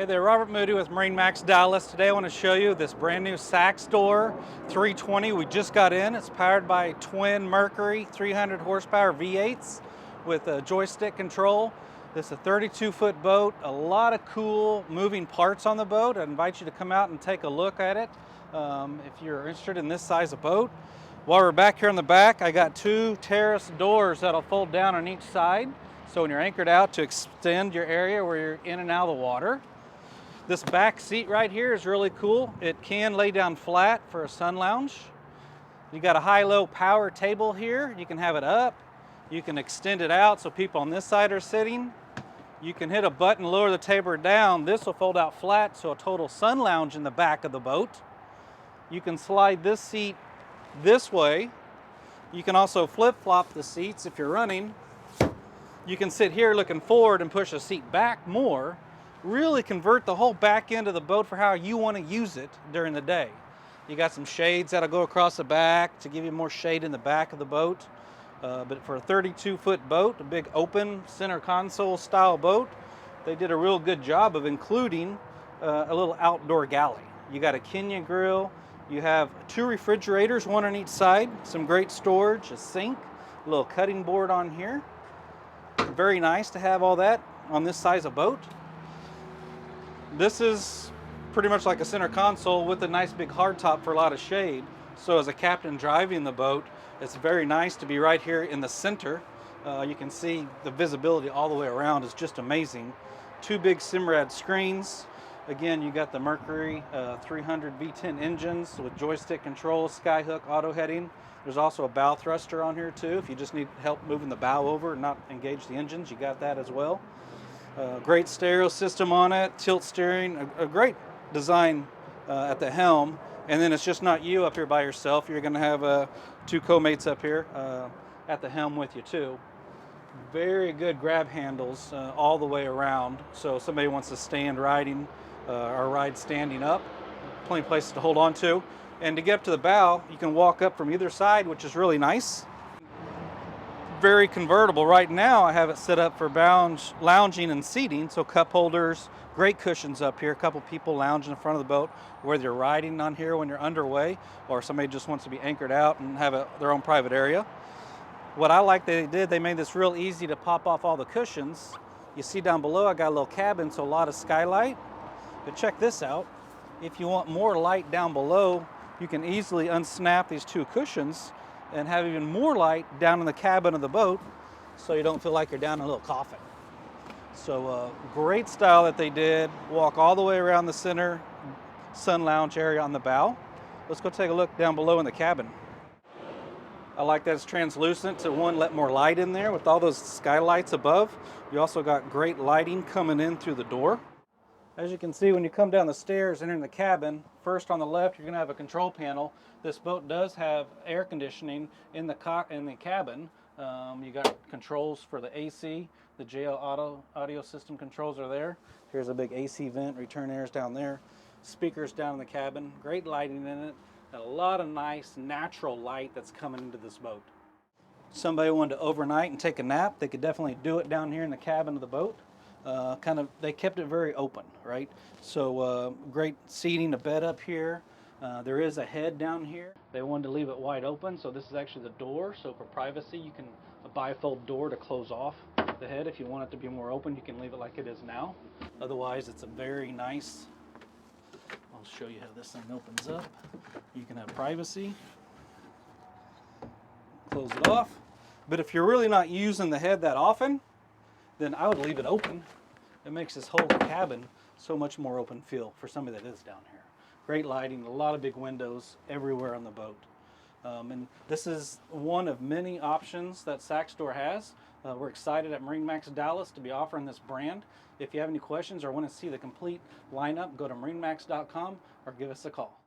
Hey there, Robert Moody with MarineMax Dallas. Today I want to show you this brand new Saxdor 320 we just got in. It's powered by twin Mercury 300 horsepower V8s with a joystick control. This is a 32-foot boat, a lot of cool moving parts on the boat. I invite you to come out and take a look at it if you're interested in this size of boat. While we're back here on the back, I got two terrace doors that'll fold down on each side. So when you're anchored out, to extend your area where you're in and out of the water. This back seat right here is really cool. It can lay down flat for a sun lounge. You got a high-low power table here. You can have it up. You can extend it out so people on this side are sitting. You can hit a button, lower the table down. This will fold out flat, so a total sun lounge in the back of the boat. You can slide this seat this way. You can also flip-flop the seats if you're running. You can sit here looking forward and push a seat back more. Really convert the whole back end of the boat for how you want to use it during the day. You got some shades that'll go across the back to give you more shade in the back of the boat. But for a 32-foot boat, a big open center console style boat, they did a real good job of including a little outdoor galley. You got a Kenya grill, you have two refrigerators, one on each side, some great storage, a sink, a little cutting board on here. Very nice to have all that on this size of boat. This is pretty much like a center console with a nice big hardtop for a lot of shade. So as a captain driving the boat, it's very nice to be right here in the center. You can see the visibility all the way around is just amazing. Two big Simrad screens. Again, you got the Mercury 300 V10 engines with joystick control, skyhook, auto heading. There's also a bow thruster on here too. If you just need help moving the bow over and not engage the engines, you got that as well. Great stereo system on it, tilt steering, a great design at the helm. And then it's just not you up here by yourself. You're going to have two co-mates up here at the helm with you too. Very good grab handles all the way around. So if somebody wants to stand riding or ride standing up, plenty of places to hold on to. And to get up to the bow, you can walk up from either side, which is really nice. Very convertible. Right now I have it set up for lounging and seating, so cup holders, great cushions up here, a couple people lounging in front of the boat, whether you're riding on here when you're underway or somebody just wants to be anchored out and have their own private area. What I like they made this real easy to pop off all the cushions. You see down below I got a little cabin, so a lot of skylight. But check this out. If you want more light down below, you can easily unsnap these two cushions and have even more light down in the cabin of the boat so you don't feel like you're down in a little coffin. So great style that they did. Walk all the way around the center sun lounge area on the bow. Let's go take a look down below in the cabin. I like that it's translucent to let more light in there with all those skylights above. You also got great lighting coming in through the door. As you can see, when you come down the stairs entering the cabin, first on the left you're going to have a control panel. This boat does have air conditioning in the cabin. You got controls for the AC, the GTO audio system controls are there. Here's a big AC vent, return airs down there. Speakers down in the cabin, great lighting in it, and a lot of nice natural light that's coming into this boat. Somebody wanted to overnight and take a nap, they could definitely do it down here in the cabin of the boat. They kept it very open, right? So great seating, a bed up here. There is a head down here. They wanted to leave it wide open, so this is actually the door. So for privacy, you can a bifold door to close off the head. If you want it to be more open, you can leave it like it is now. Otherwise, it's a very nice. I'll show you how this thing opens up. You can have privacy. Close it off. But if you're really not using the head that often, then I would leave it open. It makes this whole cabin so much more open feel for somebody that is down here. Great lighting, a lot of big windows everywhere on the boat. And this is one of many options that Saxdor has. We're excited at MarineMax Dallas to be offering this brand. If you have any questions or want to see the complete lineup, go to marinemax.com or give us a call.